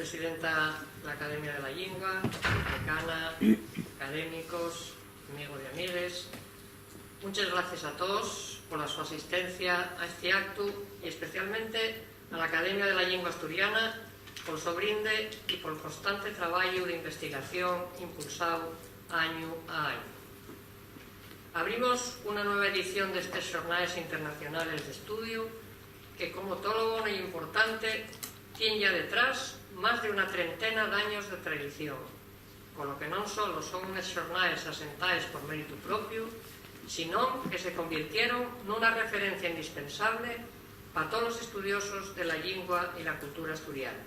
presidenta de la Academia de la Llingua, decana, académicos, amigos y amigues. Muchas gracias a todos por su asistencia a este acto y especialmente a la Academia de la Llingua Asturiana por su brinde y por el constante trabajo de investigación impulsado año a año. Abrimos una nueva edición de estos Xornales Internacionales de Estudio que, como todo lo bueno y importante, tiene ya detrás más de una treintena de años de tradición, con lo que no solo son unos xornales asentados por mérito propio, sino que se convirtieron en una referencia indispensable para todos los estudiosos de la lengua y la cultura asturiana.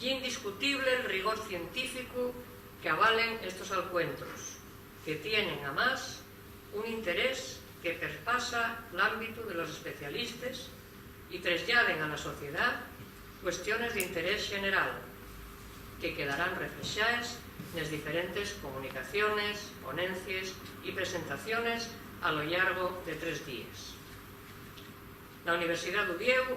Y indiscutible el rigor científico que avalen estos encuentros, que tienen, además, un interés que perpasa el ámbito de los especialistas y trasladen a la sociedad cuestiones de interés general, que quedarán reflejadas en las diferentes comunicaciones, ponencias y presentaciones a lo largo de 3 días. La Universidad de Oviedo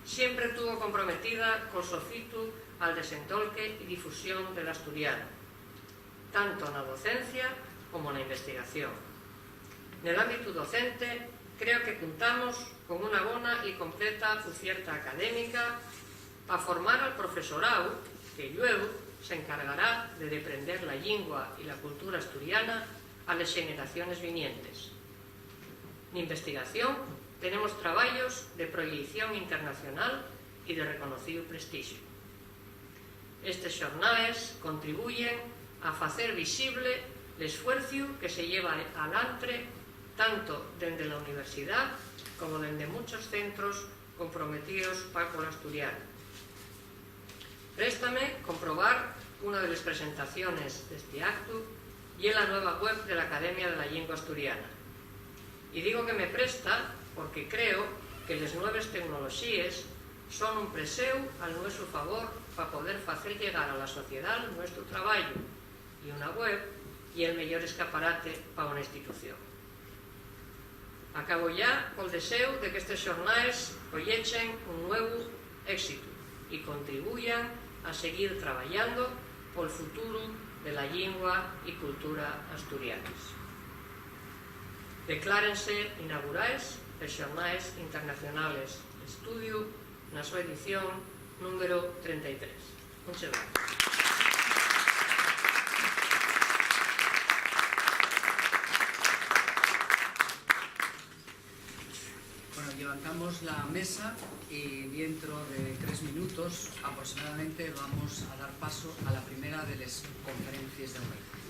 siempre estuvo comprometida con su fito al desentolque y difusión del asturiano, tanto en la docencia como en la investigación. En el ámbito docente, creo que contamos con una buena y completa oferta académica para formar al profesorado que luego se encargará de deprender la lengua y la cultura asturiana a las generaciones vinientes. En investigación tenemos trabajos de proyección internacional y de reconocido prestigio. Estos xornales contribuyen a hacer visible el esfuerzo que se lleva adelante tanto desde la universidad como desde muchos centros comprometidos para con el asturiano. Préstame comprobar una de las presentaciones de este acto y en la nueva web de la Academia de la Llingua Asturiana. Y digo que me presta porque creo que las nuevas tecnologías son un preseu al nuestro favor para poder hacer llegar a la sociedad nuestro trabajo, y una web y el mejor escaparate para una institución. Acabo ya con el deseo de que estos xornales proyecten un nuevo éxito y contribuyan a seguir trabajando por el futuro de la lengua y cultura asturianas. Declárense inaugurales los Xornales Internacionales de Estudio en su edición número 33. Muchas gracias. Levantamos la mesa y dentro de 3 minutos aproximadamente vamos a dar paso a la primera de las conferencias de hoy.